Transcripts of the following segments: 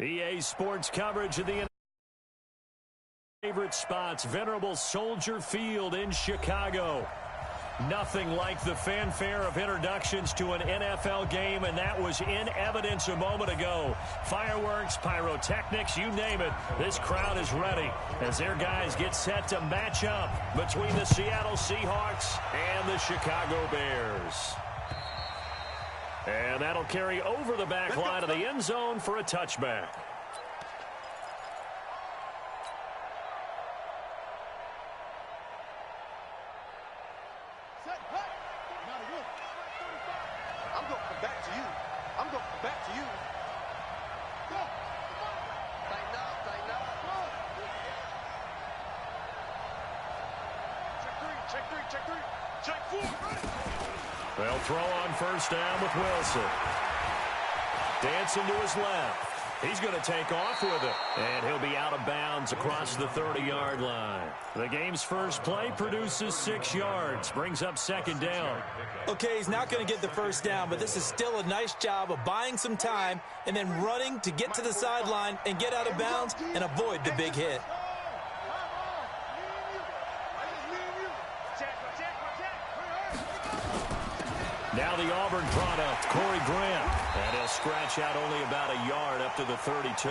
EA Sports coverage of the favorite spots, venerable Soldier Field in Chicago. Nothing like the fanfare of introductions to an NFL game, and that was in evidence a moment ago. Fireworks, pyrotechnics, you name it. This crowd is ready as their guys get set to match up between the Seattle Seahawks and the Chicago Bears. And that'll carry over the back line of the end zone for a touchback. They'll throw on first down with Wilson. Dancing to his left. He's going to take off with it. And he'll be out of bounds across the 30-yard line. The game's first play produces 6 yards. Brings up second down. Okay, he's not going to get the first down, but this is still a nice job of buying some time and then running to get to the sideline and get out of bounds and avoid the big hit. Now the Auburn product, Corey Grant. And he'll scratch out only about a yard up to the 32.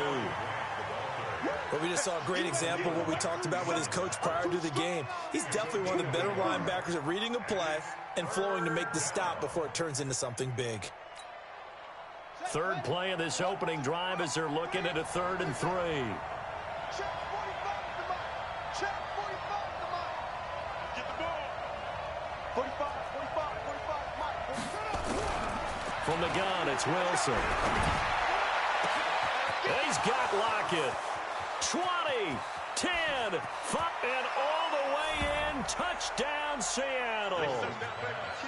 Well, we just saw a great example of what we talked about with his coach prior to the game. He's definitely one of the better linebackers at reading a play and flowing to make the stop before it turns into something big. Third play of this opening drive as they're looking at a 3rd and 3. From the gun, it's Wilson. He's got Lockett. 20, 10, 5, and all the way in. Touchdown, Seattle.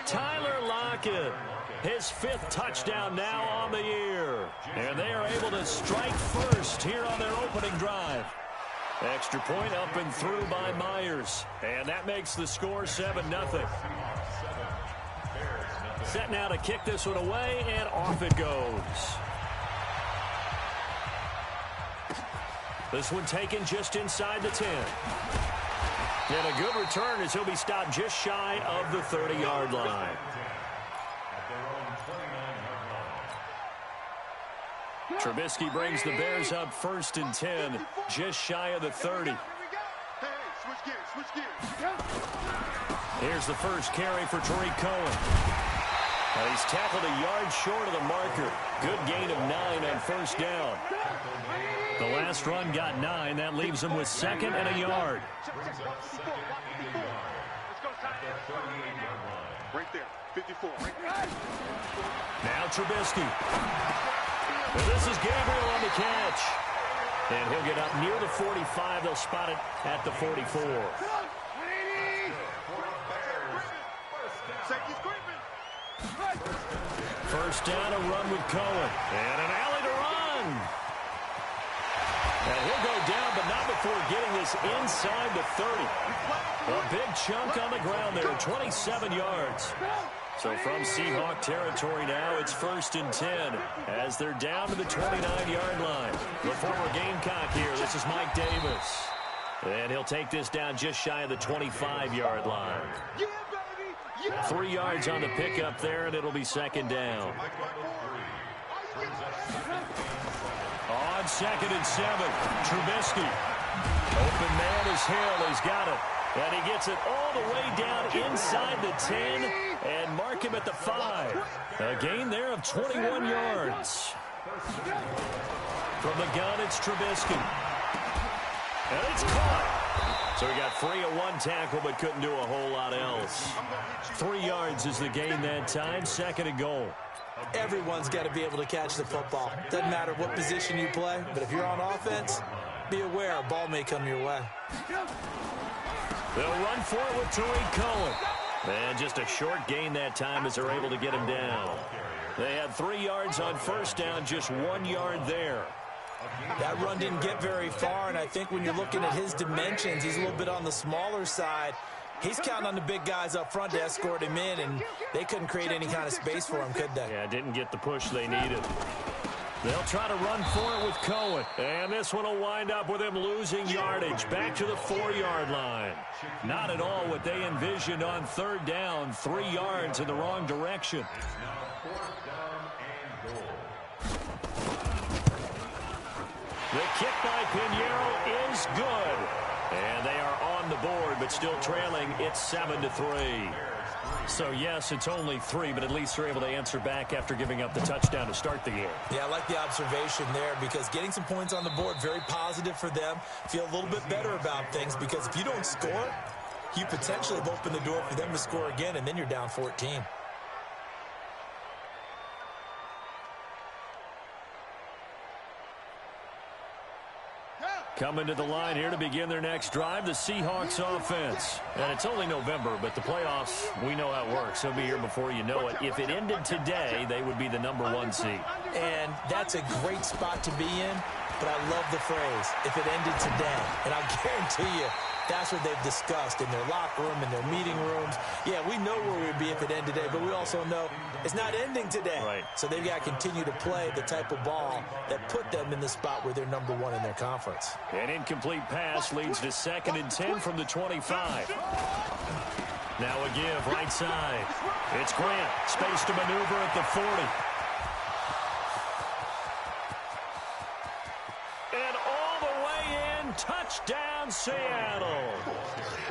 Tyler Lockett, his 5th touchdown now on the year. And they are able to strike first here on their opening drive. Extra point up and through by Myers. And that makes the score 7-0. Set now to kick this one away, and off it goes. This one taken just inside the 10. And a good return as he'll be stopped just shy of the 30-yard line. Trubisky brings the Bears up 1st and 10, just shy of the 30. Here's the first carry for Tariq Cohen. He's tackled a yard short of the marker. Good gain of 9 on first down. The last run got 9. That leaves him with 2nd and a yard. Right there, 54. Now Trubisky. And this is Gabriel on the catch. And he'll get up near the 45. They'll spot it at the 44. First down, a run with Cohen. And an alley to run. And he'll go down, but not before getting this inside the 30. A big chunk on the ground there, 27 yards. So from Seahawk territory now, it's 1st and 10 as they're down to the 29-yard line. The former Gamecock here, this is Mike Davis. And he'll take this down just shy of the 25-yard line. 3 yards on the pickup there, and it'll be 2nd down. On 2nd and 7, Trubisky. Open man is Hill. He's got it. And he gets it all the way down inside the 10 and mark him at the 5. A gain there of 21 yards. From the gun, it's Trubisky. And it's caught. So he got free of 1 tackle but couldn't do a whole lot else. 3 yards is the gain that time, 2nd and goal. Everyone's got to be able to catch the football. Doesn't matter what position you play, but if you're on offense, be aware a ball may come your way. They'll run for it with Tariq Cohen. And just a short gain that time as they're able to get him down. They had 3 yards on first down, just 1 yard there. That run didn't get very far, and I think when you're looking at his dimensions, he's a little bit on the smaller side. He's counting on the big guys up front to escort him in, and they couldn't create any kind of space for him, could they? Yeah, didn't get the push they needed. They'll try to run for it with Cohen. And this one will wind up with him losing yardage back to the 4-yard line. Not at all what they envisioned on third down. 3 yards in the wrong direction. The kick by Pinheiro is good. And they are on the board, but still trailing. It's 7-3. So, yes, it's only 3, but at least they're able to answer back after giving up the touchdown to start the game. Yeah, I like the observation there because getting some points on the board, very positive for them. Feel a little bit better about things because if you don't score, you potentially have opened the door for them to score again, and then you're down 14. Coming to the line here to begin their next drive, the Seahawks offense. And it's only November, but the playoffs, we know how it works. They'll be here before you know it. If it ended today, they would be the #1 seed. And that's a great spot to be in, but I love the phrase, if it ended today. And I guarantee you, that's what they've discussed in their locker room, in their meeting rooms. Yeah, we know where we'd be if it ended today, but we also know it's not ending today. Right. So they've got to continue to play the type of ball that put them in the spot where they're #1 in their conference. An incomplete pass leads to 2nd and 10 from the 25. Now a give right side. It's Grant. Space to maneuver at the 40. And all the way in, touchdown Seattle.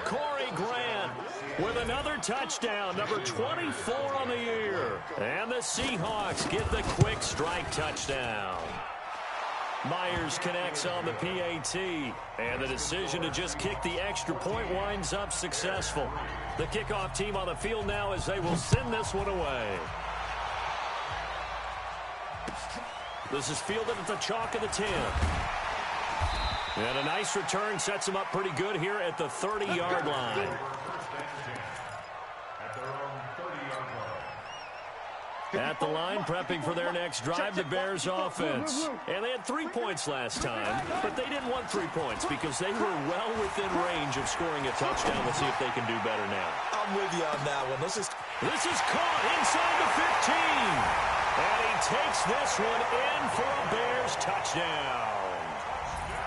Corey Grant with another touchdown, number 24 on the year. And the Seahawks get the quick strike touchdown. Myers connects on the PAT, and the decision to just kick the extra point winds up successful. The kickoff team on the field now as they will send this one away. This is fielded at the chalk of the 10. And a nice return sets them up pretty good here at the 30-yard line. At the line, prepping for their next drive, the Bears offense. And they had 3 points last time, but they didn't want 3 points because they were well within range of scoring a touchdown. We'll see if they can do better now. I'm with you on that one. This is caught inside the 15. And he takes this one in for a Bears touchdown.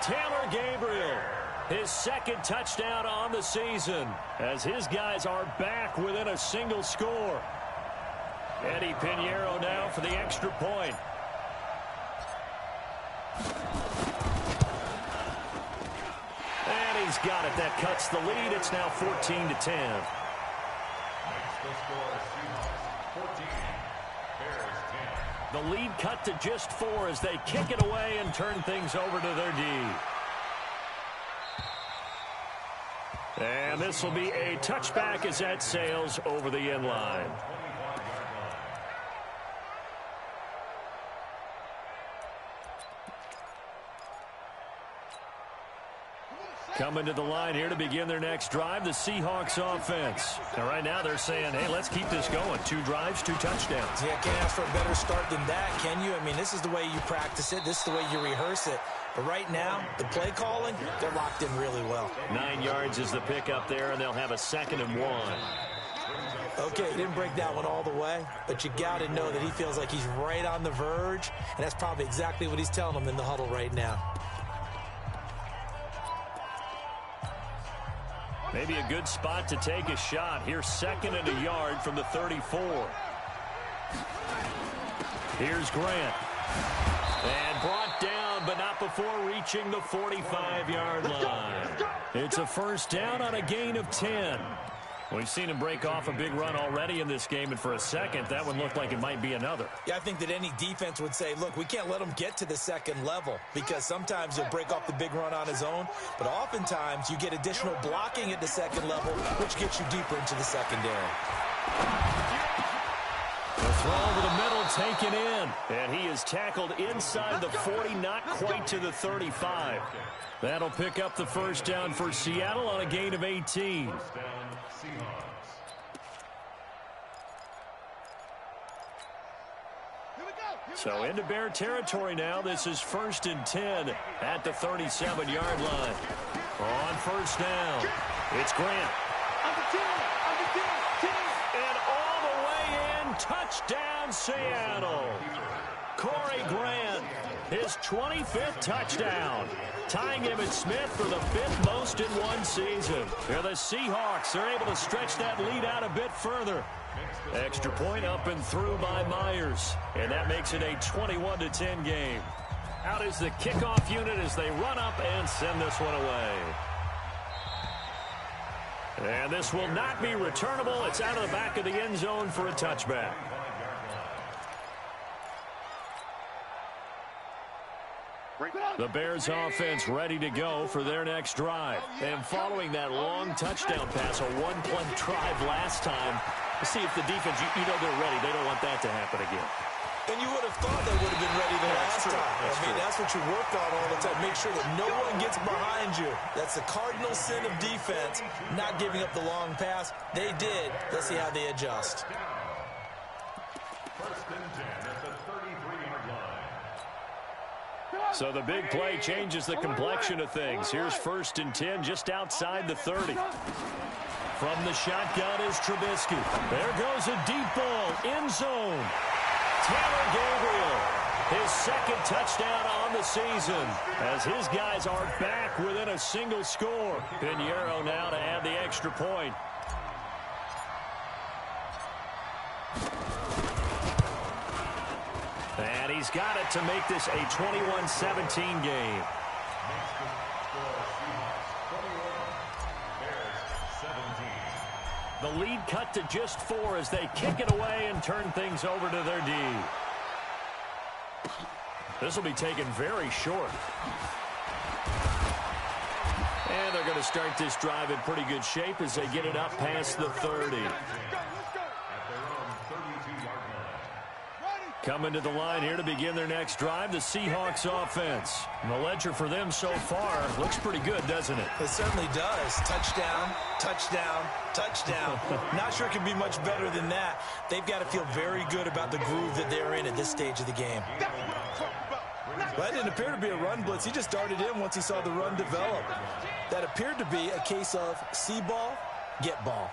Taylor Gabriel, his 2nd touchdown on the season, as his guys are back within a single score. Eddie Pinheiro now for the extra point. And he's got it. That cuts the lead. It's now 14-10. The lead cut to just 4 as they kick it away and turn things over to their D. And this will be a touchback as that sails over the end line. Coming to the line here to begin their next drive, the Seahawks offense. And right now they're saying, hey, let's keep this going. 2 drives, 2 touchdowns. Yeah, can't ask for a better start than that, can you? I mean, this is the way you practice it. This is the way you rehearse it. But right now, the play calling, they're locked in really well. 9 yards is the pickup there, and they'll have a 2nd and 1. Okay, he didn't break that one all the way, but you got to know that he feels like he's right on the verge, and that's probably exactly what he's telling them in the huddle right now. Maybe a good spot to take a shot. Here's 2nd and a yard from the 34. Here's Grant. And brought down, but not before reaching the 45-yard line. It's a first down on a gain of 10. We've seen him break off a big run already in this game, and for a second, that one looked like it might be another. Yeah, I think that any defense would say, look, we can't let him get to the 2nd level because sometimes he'll break off the big run on his own, but oftentimes you get additional blocking at the 2nd level, which gets you deeper into the secondary. The throw over the middle taken in, and he is tackled inside the 40, not quite to the 35. That'll pick up the first down for Seattle on a gain of 18. So into Bear territory now. This is 1st and 10 at the 37-yard line. On first down, it's Grant. And all the way in, Touchdown, Seattle. Corey Grant, his 25th touchdown, tying Emmitt Smith for the 5th most in one season. Here the Seahawks are able to stretch that lead out a bit further. Extra point up and through by Myers, and that makes it a 21-10 game. Out is the kickoff unit as they run up and send this one away. And this will not be returnable. It's out of the back of the end zone for a touchback. The Bears offense ready to go for their next drive. And following that long touchdown pass, a one-play drive last time, to see if the defense, you know they're ready. They don't want that to happen again. And you would have thought they would have been ready the last time. That's what you work on all the time. Make sure that no one gets behind you. That's the cardinal sin of defense, not giving up the long pass. They did. Let's see how they adjust. First and 10 at the 33-yard line. So the big play changes the complexion of things. Here's 1st and 10 just outside the 30. From the shotgun is Trubisky. There goes a deep ball, end zone. Taylor Gabriel, his 2nd touchdown on the season, as his guys are back within a single score. Pinheiro now to add the extra point. And he's got it to make this a 21-17 game. The lead cut to just 4 as they kick it away and turn things over to their D. This will be taken very short. And they're going to start this drive in pretty good shape as they get it up past the 30. Coming to the line here to begin their next drive, the Seahawks offense. And the ledger for them so far looks pretty good, doesn't it? It certainly does. Touchdown, touchdown, touchdown. Not sure it can be much better than that. They've got to feel very good about the groove that they're in at this stage of the game. Well, that didn't appear to be a run blitz. He just darted in once he saw the run develop. That appeared to be a case of see ball, get ball.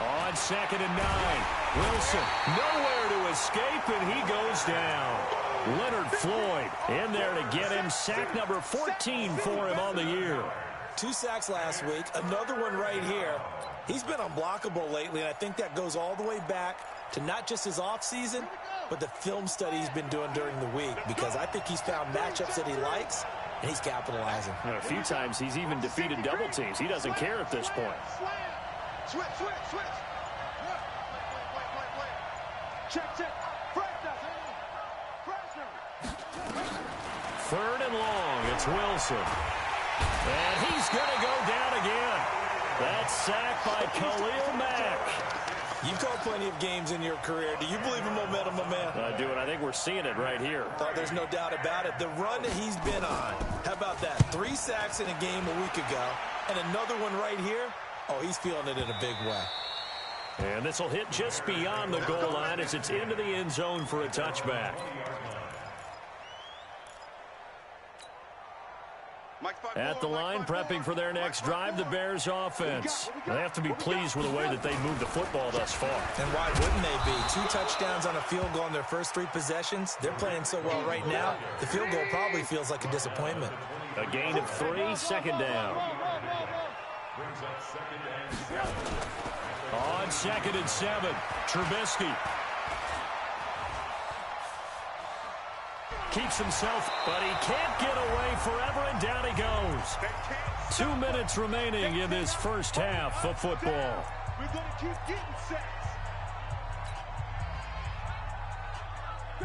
On 2nd and 9, Wilson nowhere to escape, and he goes down. Leonard Floyd in there to get him. Sack number 14 for him on the year. 2 sacks last week, another one right here. He's been unblockable lately, and I think that goes all the way back to not just his offseason, but the film study he's been doing during the week, because I think he's found matchups that he likes, and he's capitalizing. And a few times he's even defeated double teams. He doesn't care at this point. Switch. Check. Third and long, it's Wilson. And he's going to go down again. That's sacked by Khalil Mack. You've called plenty of games in your career. Do you believe in momentum, my man? I do, and I think we're seeing it right here. Oh, there's no doubt about it. The run that he's been on. How about that? 3 sacks in a game a week ago, and another one right here. Oh, he's feeling it in a big way. And this will hit just beyond the goal line as it's into the end zone for a touchback. At the line, prepping for their next drive, the Bears offense. They have to be pleased with the way that they moved the football thus far. And why wouldn't they be? 2 touchdowns on a field goal in their first 3 possessions. They're playing so well right now, the field goal probably feels like a disappointment. A gain of 3, 2nd down. On 2nd and 7, Trubisky. Keeps himself, but he can't get away forever, and down he goes. 2 minutes remaining in this first half of football. We're going to keep getting sacks.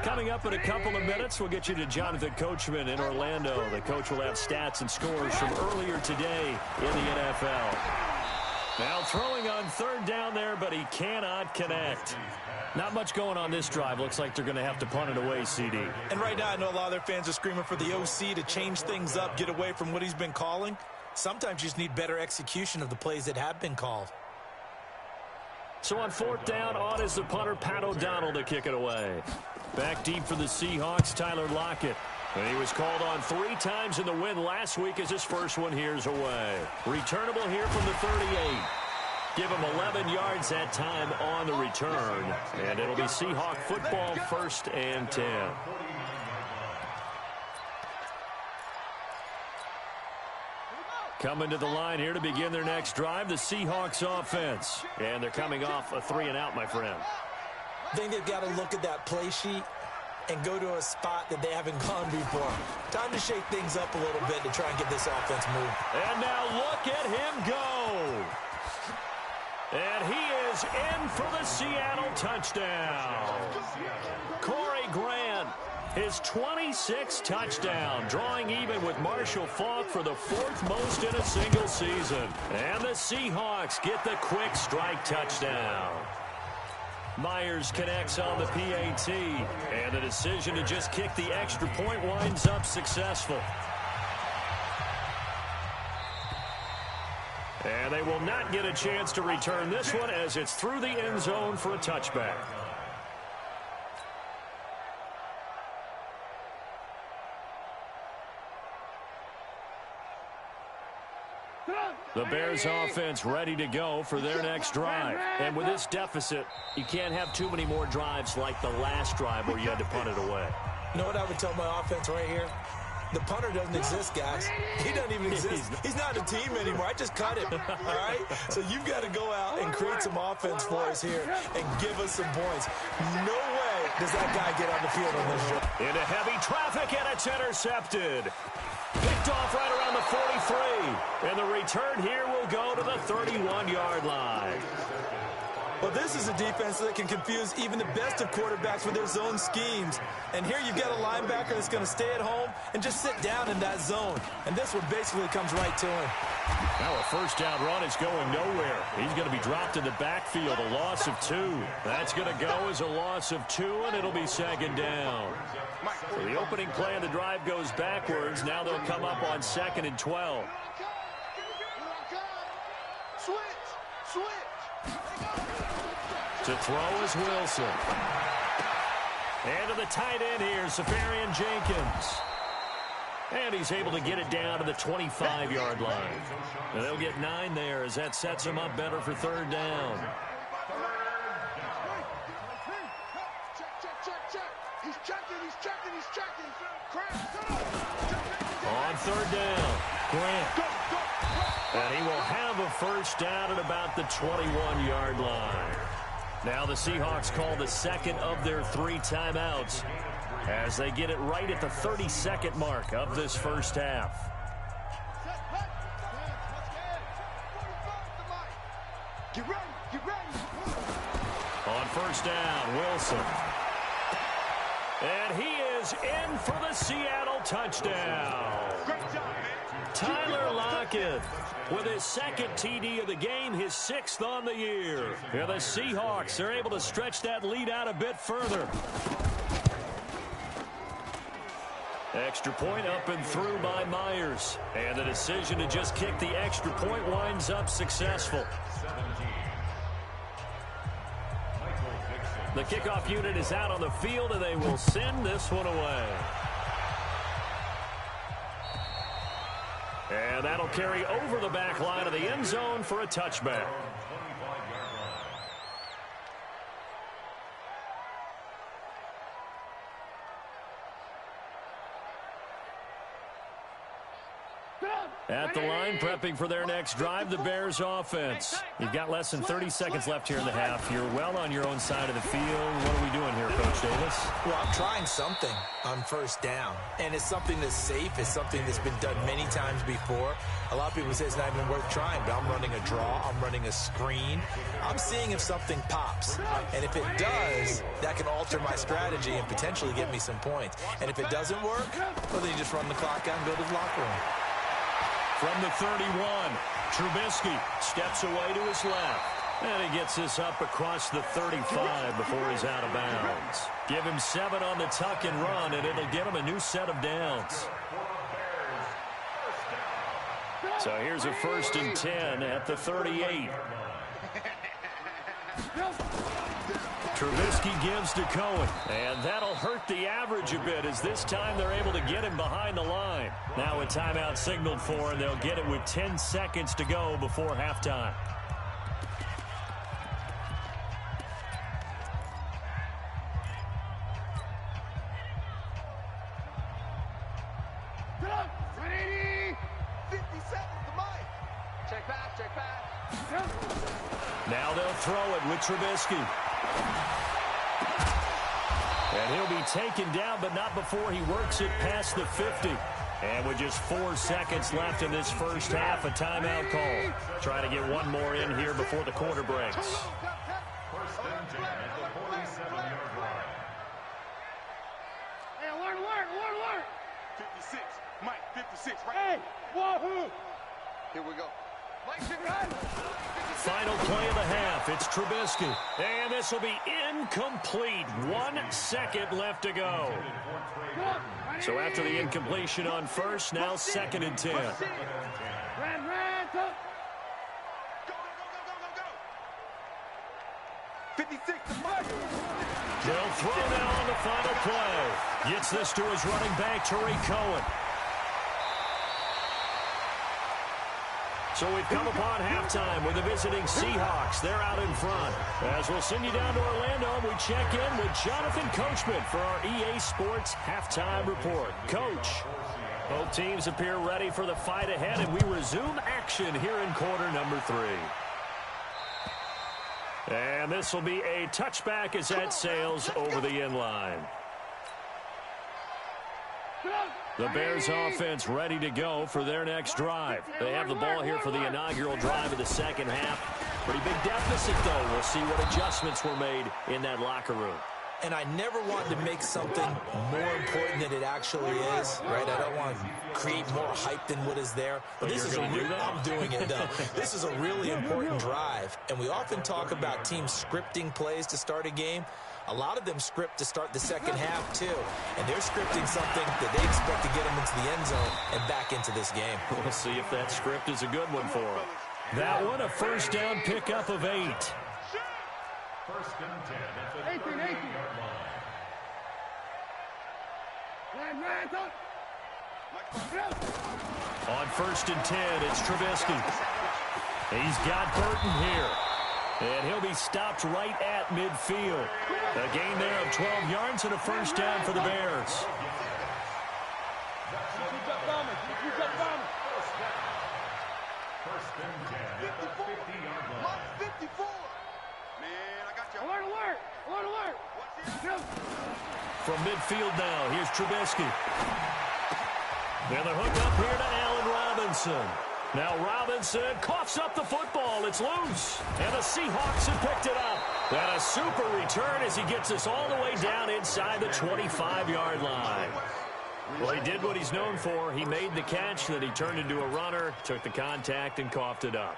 Coming up in a couple of minutes, we'll get you to Jonathan Coachman in Orlando. The coach will have stats and scores from earlier today in the NFL. Now throwing on 3rd down there, but he cannot connect. Not much going on this drive. Looks like they're going to have to punt it away, CD. And right now, I know a lot of their fans are screaming for the OC to change things up, get away from what he's been calling. Sometimes you just need better execution of the plays that have been called. So on 4th down, on is the punter, Pat O'Donnell, to kick it away. Back deep for the Seahawks, Tyler Lockett. And he was called on 3 times in the win last week as his first one here's away. Returnable here from the 38. Give him 11 yards that time on the return. And it'll be Seahawk football, 1st and 10. Coming to the line here to begin their next drive, the Seahawks offense. And they're coming off a 3-and-out, my friend. I think they've got to look at that play sheet and go to a spot that they haven't gone before. Time to shake things up a little bit to try and get this offense moving. And now look at him go. And he is in for the Seattle touchdown. Corey Grant, his 26th touchdown, drawing even with Marshall Faulk for the 4th most in a single season. And the Seahawks get the quick strike touchdown. Myers connects on the PAT, and the decision to just kick the extra point winds up successful. And they will not get a chance to return this one as it's through the end zone for a touchback. The Bears offense ready to go for their next drive. And with this deficit, you can't have too many more drives like the last drive where you had to punt it away. You know what I would tell my offense right here? The punter doesn't exist, guys. He doesn't even exist. He's not a team anymore. I just cut him, all right? So you've got to go out and create some offense for us here and give us some points. No way does that guy get on the field on this job. Into heavy traffic, and it's intercepted. Picked off right around the 43. And the return here will go to the 31-yard line. Well, this is a defense that can confuse even the best of quarterbacks with their zone schemes. And here you've got a linebacker that's going to stay at home and just sit down in that zone. And this one basically comes right to him. Now a first down run is going nowhere. He's going to be dropped in the backfield, a loss of 2. That's going to go as a loss of 2, and it'll be 2nd down. So the opening play of the drive goes backwards. Now they'll come up on 2nd and 12. Switch. To throw is Wilson. And to the tight end here, Safarian Jenkins. And he's able to get it down to the 25-yard line. And they'll get 9 there as that sets him up better for 3rd down. He's checking. On 3rd down, Grant. And he will have a first down at about the 21-yard line. Now the Seahawks call the 2nd of their 3 timeouts as they get it right at the 32nd mark of this first half. Get ready. On 1st down, Wilson. And he is in for the Seattle touchdown. Great job, man. Tyler Lockett with his 2nd TD of the game, his 6th on the year. Yeah, the Seahawks are able to stretch that lead out a bit further. Extra point up and through by Myers. And the decision to just kick the extra point winds up successful. The kickoff unit is out on the field, and they will send this one away. And that'll carry over the back line of the end zone for a touchback. At the line, prepping for their next drive, the Bears offense. You've got less than 30 seconds left here in the half. You're well on your own side of the field. What are we doing here, Coach Davis? Well, I'm trying something on 1st down. And it's something that's safe. It's something that's been done many times before. A lot of people say it's not even worth trying, but I'm running a draw. I'm running a screen. I'm seeing if something pops. And if it does, that can alter my strategy and potentially get me some points. And if it doesn't work, well, then you just run the clock out and go to the locker room. From the 31, Trubisky steps away to his left. And he gets this up across the 35 before he's out of bounds. Give him 7 on the tuck and run, and it'll get him a new set of downs. So here's a 1st and 10 at the 38. Trubisky gives to Cohen, and that'll hurt the average a bit as this time they're able to get him behind the line. Now a timeout signaled for, and they'll get it with 10 seconds to go before halftime. Now they'll throw it with Trubisky. And he'll be taken down, but not before he works it past the 50. And with just 4 seconds left in this first half, a timeout call. Trying to get one more in here before the quarter breaks. First and 10 at the 47-yard line. Hey, alert. 56. Mike, 56, right? Hey, wahoo! Here we go. Mike, Final play of the half. It's Trubisky. And this will be incomplete. 1 second left to go. So after the incompletion on first, now 2nd and 10. Ran, go. 56 to Mike. They'll throw now on the final play. Gets this to his running back, Tariq Cohen. So we've come upon halftime with the visiting Seahawks. They're out in front. As we'll send you down to Orlando, we check in with Jonathan Coachman for our EA Sports Halftime Report. Coach, both teams appear ready for the fight ahead, and we resume action here in quarter number 3. And this will be a touchback as that sails over the end line. The Bears offense ready to go for their next drive. They have the ball here for the inaugural drive of the second half. Pretty big deficit, though. We'll see what adjustments were made in that locker room. And I never wanted to make something more important than it actually is, right? I don't want to create more hype than what is there. But this is I'm doing it, though. This is a really important drive. And we often talk about teams scripting plays to start a game. A lot of them script to start the second half, too. And they're scripting something that they expect to get them into the end zone and back into this game. We'll see if that script is a good one for them. That one, a first down pickup of 8. First and 10 at the 38-yard line. On first and 10, it's Trubisky. He's got Burton here. And he'll be stopped right at midfield. A gain there of 12 yards and a first down for the Bears. First and 10 at the 50-yard line. 54. Man, I got you. Alert. From midfield now, here's Trubisky. And the hook up here to Allen Robinson. Now Robinson coughs up the football. It's loose. And the Seahawks have picked it up. And a super return as he gets us all the way down inside the 25-yard line. Well, he did what he's known for. He made the catch, then he turned into a runner, took the contact, and coughed it up.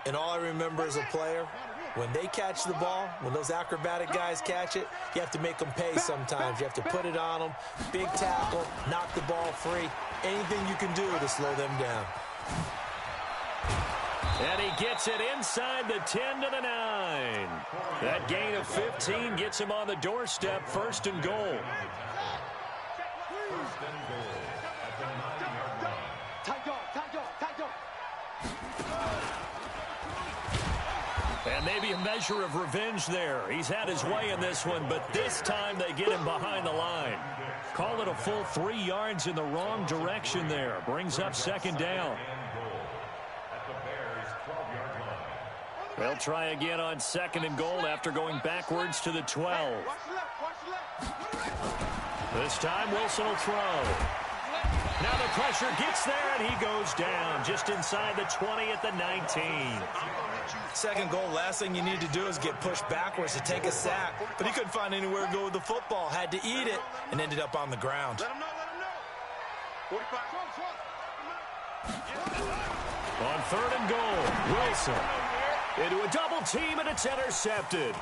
And all I remember as a player, when they catch the ball, when those acrobatic guys catch it, you have to make them pay sometimes. You have to put it on them, big tackle, knock the ball free. Anything you can do to slow them down. And he gets it inside the 10 to the 9. That gain of 15 gets him on the doorstep, first and goal. First and goal at the 9-yard line. Tight dog. And maybe a measure of revenge there. He's had his way in this one, but this time they get him behind the line. Call it a full 3 yards in the wrong direction there. Brings up second down. They'll try again on second and goal after going backwards to the 12. This time Wilson will throw. Now the pressure gets there and he goes down just inside the 20 at the 19. Second goal, last thing you need to do is get pushed backwards to take a sack. But he couldn't find anywhere to go with the football. Had to eat it and ended up on the ground. Let him know. 45. On third and goal, Wilson into a double team, and it's intercepted.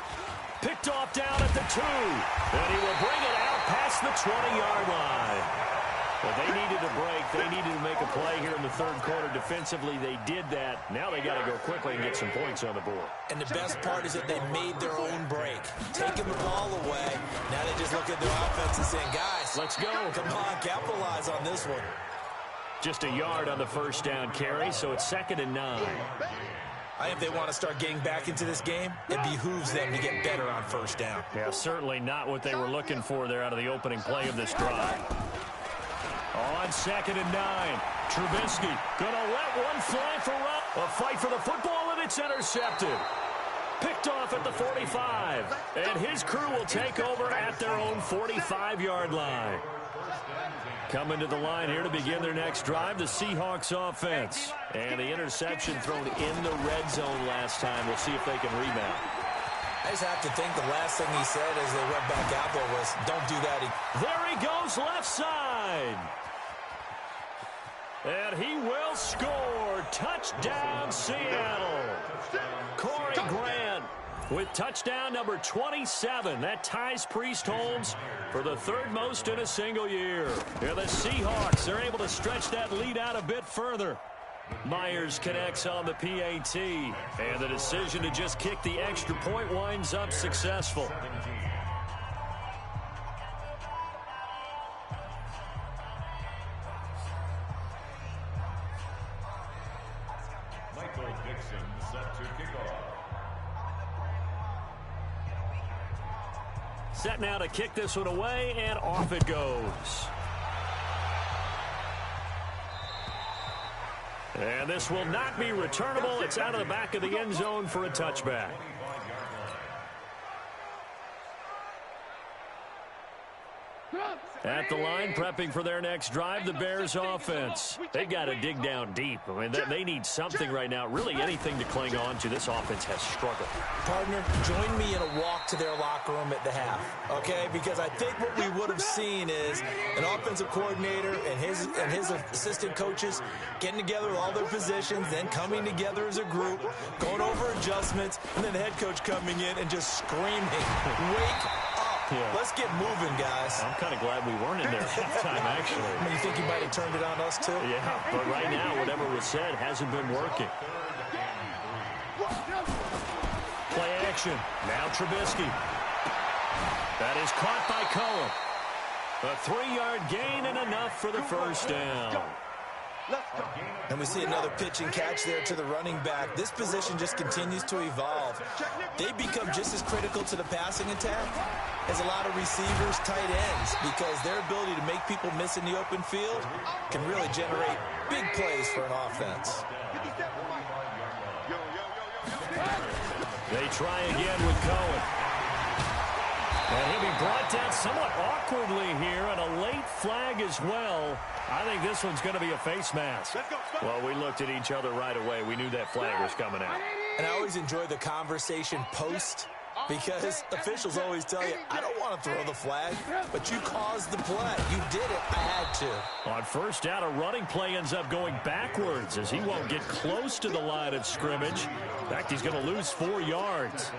Picked off down at the 2. And he will bring it out past the 20-yard line. But they needed a break. They needed to make a play here in the third quarter. Defensively, they did that. Now they got to go quickly and get some points on the board. And the best part is that they made their own break. Taking the ball away. Now they just look at their offense and saying, guys, let's go. Come on, capitalize on this one. Just a yard on the first down carry, so it's 2nd and 9. I think if they want to start getting back into this game, it behooves them to get better on first down. Yeah, certainly not what they were looking for there out of the opening play of this drive. On 2nd and 9, Trubisky going to let one fly for a fight for the football, and it's intercepted. Picked off at the 45. And his crew will take over at their own 45-yard line. Coming to the line here to begin their next drive, the Seahawks offense. And the interception thrown in the red zone last time. We'll see if they can rebound. I just have to think the last thing he said as they went back out there was, don't do that. There he goes, left side. And he will score. Touchdown, Seattle. Corey Grant with touchdown number 27. That ties Priest Holmes for the third most in a single year. Here the Seahawks are able to stretch that lead out a bit further. Myers connects on the PAT, and the decision to just kick the extra point winds up successful. Michael Dixon set to kick off. Set now to kick this one away, and off it goes. And this will not be returnable. It's out of the back of the end zone for a touchback. At the line, prepping for their next drive, the Bears offense. They've got to dig down deep. I mean, they need something right now, really anything to cling on to. This offense has struggled. Partner, join me in a walk to their locker room at the half, okay? Because I think what we would have seen is an offensive coordinator and his assistant coaches getting together with all their positions, then coming together as a group, going over adjustments, and then the head coach coming in and just screaming, wake up. Yeah. Let's get moving, guys. I'm kind of glad we weren't in there halftime, actually. I mean, you think you might have turned it on us, too? Yeah, but right now, whatever was said hasn't been working. Play action. Now Trubisky. That is caught by Cohen. A 3-yard gain and enough for the first down. And we see another pitch and catch there to the running back. This position just continues to evolve. They become just as critical to the passing attack as a lot of receivers, tight ends, because their ability to make people miss in the open field can really generate big plays for an offense. They try again with Cohen. And he'll be brought down somewhat awkwardly here, and a late flag as well. I think this one's going to be a face mask. Well, we looked at each other right away. We knew that flag was coming out. And I always enjoy the conversation post, because officials always tell you, I don't want to throw the flag, but you caused the play. You did it. I had to. On first down, a running play ends up going backwards as he won't get close to the line of scrimmage. In fact, he's going to lose 4 yards.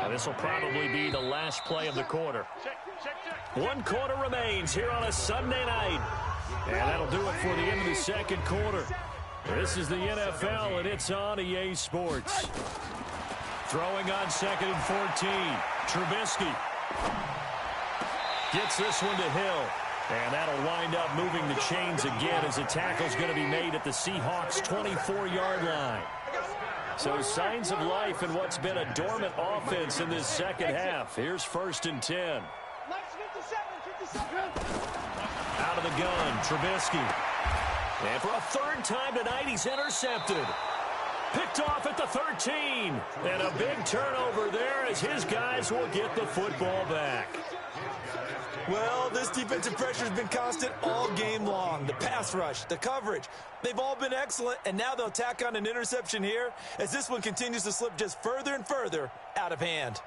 This will probably be the last play of the quarter. 1 quarter remains here on a Sunday night. And that'll do it for the end of the second quarter. This is the NFL, and it's on EA Sports. Throwing on 2nd and 14. Trubisky gets this one to Hill. And that'll wind up moving the chains again as a tackle's going to be made at the Seahawks' 24-yard line. So signs of life in what's been a dormant offense in this second half. Here's 1st and 10. Out of the gun, Trubisky. And for a 3rd time tonight, he's intercepted. Picked off at the 13. And a big turnover there as his guys will get the football back. Well, this defensive pressure has been constant all game long. The pass rush, the coverage, they've all been excellent, and now they'll tack on an interception here as this one continues to slip just further and further out of hand.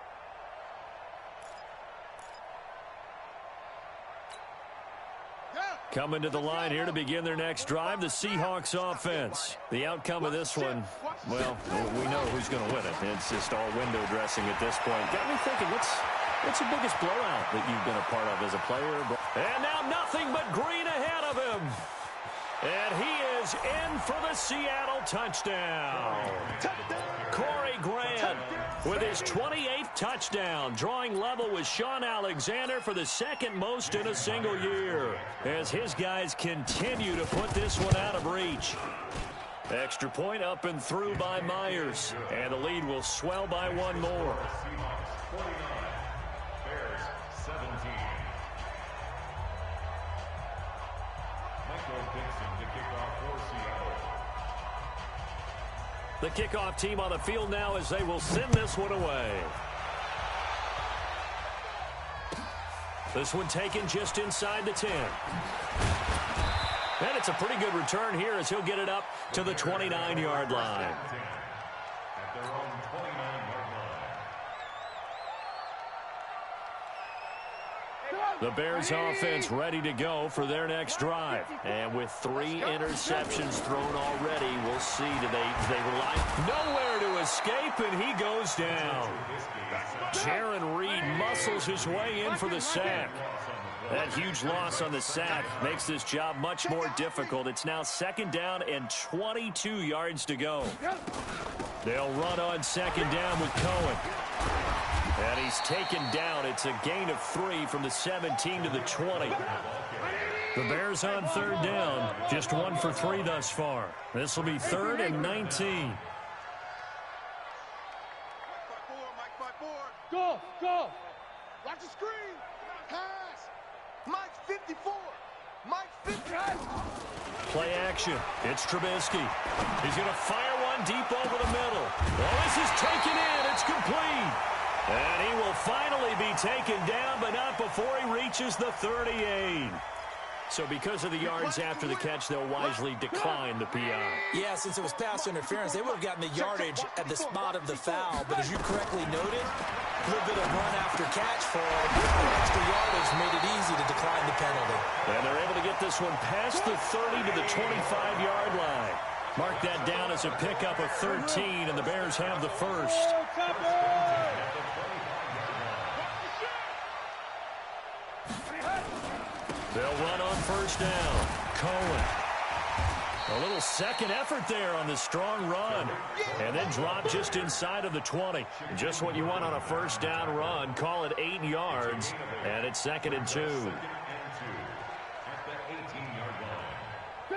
Coming to the line here to begin their next drive, the Seahawks offense. The outcome of this one, well, we know who's going to win it. It's just all window dressing at this point. Got me thinking, what's the biggest blowout that you've been a part of as a player? And now nothing but green ahead of him. And he is in for the Seattle touchdown. Corey Grant with his 28th touchdown, drawing level with Sean Alexander for the 2nd most in a single year, as his guys continue to put this one out of reach. Extra point up and through by Myers, and the lead will swell by 1 more. Bears 17. Michael Dixon to kick off for Seattle. The kickoff team on the field now as they will send this one away. This one taken just inside the 10. And it's a pretty good return here as he'll get it up to the 29-yard line. At their own 29-yard line. The Bears offense ready to go for their next drive. And with 3 interceptions thrown already, we'll see do they rely nowhere to escape, and he goes down. Jaron Reed muscles his way in for the sack. That huge loss on the sack makes this job much more difficult. It's now 2nd down and 22 yards to go. They'll run on 2nd down with Cohen. And he's taken down. It's a gain of 3 from the 17 to the 20. The Bears on 3rd down. Just 1 for 3 thus far. This will be 3rd and 19. Go! Watch the screen! Pass! Mike 54! Mike 54! Play action. It's Trubisky. He's going to fire one deep over the middle. Well, this is taken in. It's complete. And he will finally be taken down, but not before he reaches the 38. So because of the yards after the catch, they'll wisely decline the PI. Yeah, since it was pass interference, they would have gotten the yardage at the spot of the foul. But as you correctly noted, a little bit of run after catch for the extra yardage made it easy to decline the penalty. And they're able to get this one past the 30 to the 25-yard line. Mark that down as a pickup of 13, and the Bears have the first. They'll run on 1st down. Cohen. A little second effort there on the strong run. And then drop just inside of the 20. Just what you want on a 1st down run. Call it 8 yards. And it's 2nd and 2.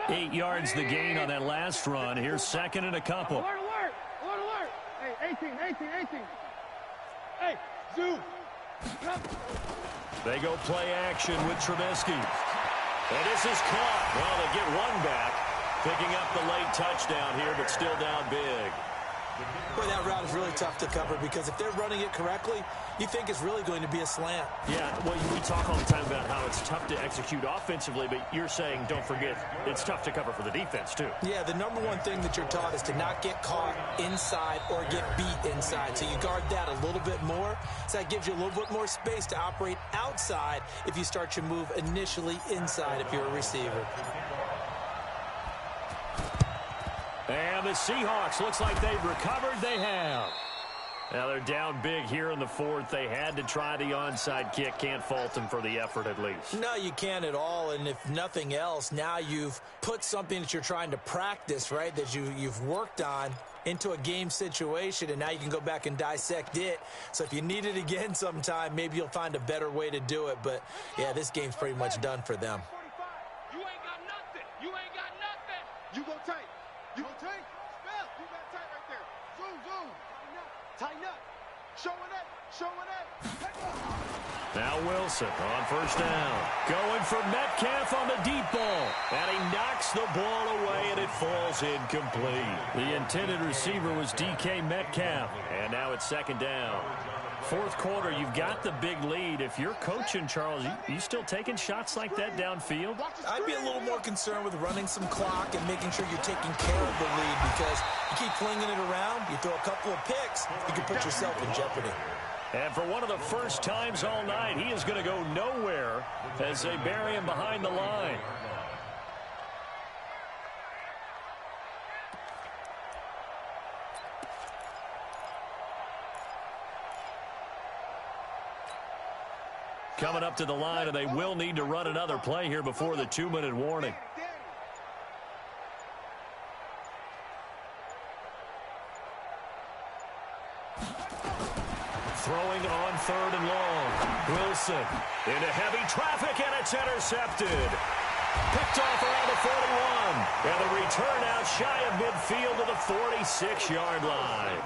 8 yards the gain on that last run. Here's 2nd and a couple. Alert, alert! Alert, alert! Hey, 18. Hey, zoom! They go play action with Trubisky. And this is caught. Well, they get one back. Picking up the late touchdown here, but still down big. Boy, that route is really tough to cover because if they're running it correctly, you think it's really going to be a slant. Yeah, well, we talk all the time about how it's tough to execute offensively, but you're saying, don't forget, it's tough to cover for the defense, too. Yeah, the number one thing that you're taught is to not get caught inside or get beat inside. So you guard that a little bit more. So that gives you a little bit more space to operate outside if you start your move initially inside if you're a receiver. And the Seahawks, looks like they've recovered. They have. Now they're down big here in the 4th. They had to try the onside kick. Can't fault them for the effort at least. No, you can't at all. And if nothing else, now you've put something that you're trying to practice, right, that you've worked on into a game situation, and now you can go back and dissect it. So if you need it again sometime, maybe you'll find a better way to do it. But, yeah, this game's pretty much done for them. You ain't got nothing. You ain't got nothing. You go tight. You go tight. Spell. You got tight right there. Zoom. Tighten up. Showing it. Now Wilson on 1st down. Going for Metcalf on the deep ball. And he knocks the ball away, and it falls incomplete. The intended receiver was DK Metcalf. And now it's 2nd down. 4th quarter, you've got the big lead. If you're coaching, Charles, you still taking shots like that downfield? I'd be a little more concerned with running some clock and making sure you're taking care of the lead, because you keep flinging it around, you throw a couple of picks, you can put yourself in jeopardy. And for one of the first times all night, he is going to go nowhere as they bury him behind the line. Coming up to the line, and they will need to run another play here before the 2-minute warning. Throwing on 3rd and long. Wilson into heavy traffic, and it's intercepted. Picked off around the 41. And the return out shy of midfield to the 46-yard line.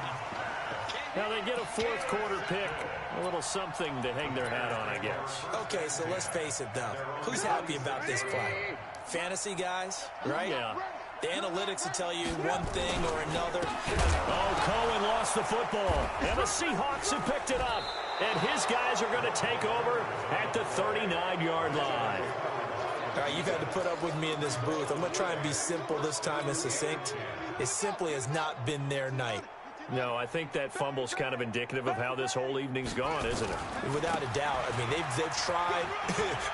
Now they get a 4th quarter pick. A little something to hang their hat on, I guess. Okay, so let's face it, though. Who's happy about this play? Fantasy guys, right? Yeah. The analytics will tell you one thing or another. Oh, Cohen lost the football. And the Seahawks have picked it up. And his guys are going to take over at the 39-yard line. All right, you've had to put up with me in this booth. I'm going to try and be simple this time and succinct. It simply has not been their night. No, I think that fumble's kind of indicative of how this whole evening's gone, isn't it? Without a doubt. I mean, they've tried,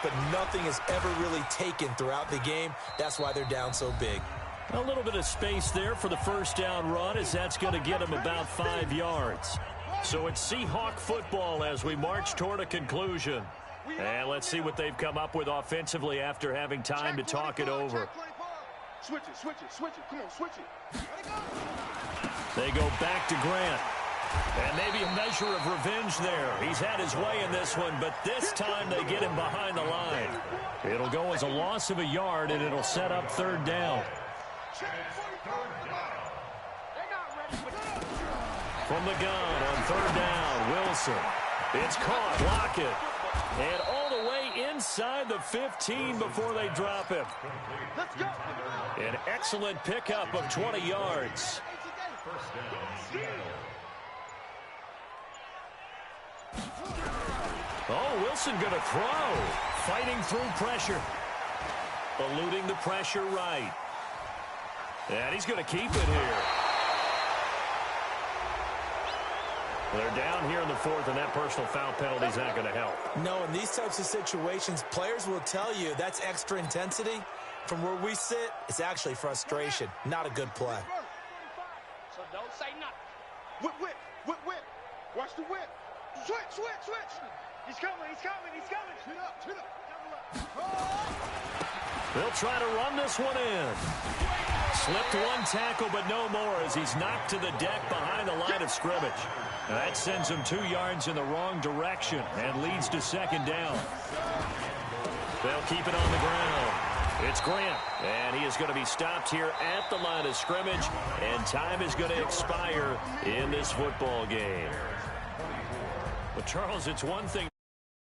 but nothing has ever really taken throughout the game. That's why they're down so big. A little bit of space there for the first down run, as that's going to get them about 5 yards. So it's Seahawk football as we march toward a conclusion. And let's see what they've come up with offensively after having time to talk it over. Switch it, switch it, switch it. Come on, switch it. They go back to Grant. And maybe a measure of revenge there. He's had his way in this one, but this time they get him behind the line. It'll go as a loss of a yard, and it'll set up third down. From the gun on third down, Wilson. It's caught, Lockett. And all the way inside the 15 before they drop him. Let's go. An excellent pickup of 20 yards. Oh, Wilson going to throw. Fighting through pressure. Eluding the pressure right. And he's going to keep it here. They're down here in the fourth, and that personal foul penalty is not going to help. No, in these types of situations, players will tell you that's extra intensity. From where we sit, it's actually frustration. Not a good play. So don't say nothing. Whip, whip, whip, whip. Watch the whip. Switch, switch, switch. He's coming, he's coming, he's coming. Chin up, chin up. They'll try to run this one in. Slipped one tackle, but no more as he's knocked to the deck behind the line of scrimmage. That sends him 2 yards in the wrong direction and leads to second down. They'll keep it on the ground. It's Grant, and he is going to be stopped here at the line of scrimmage, and time is going to expire in this football game. But, Charles, it's one thing.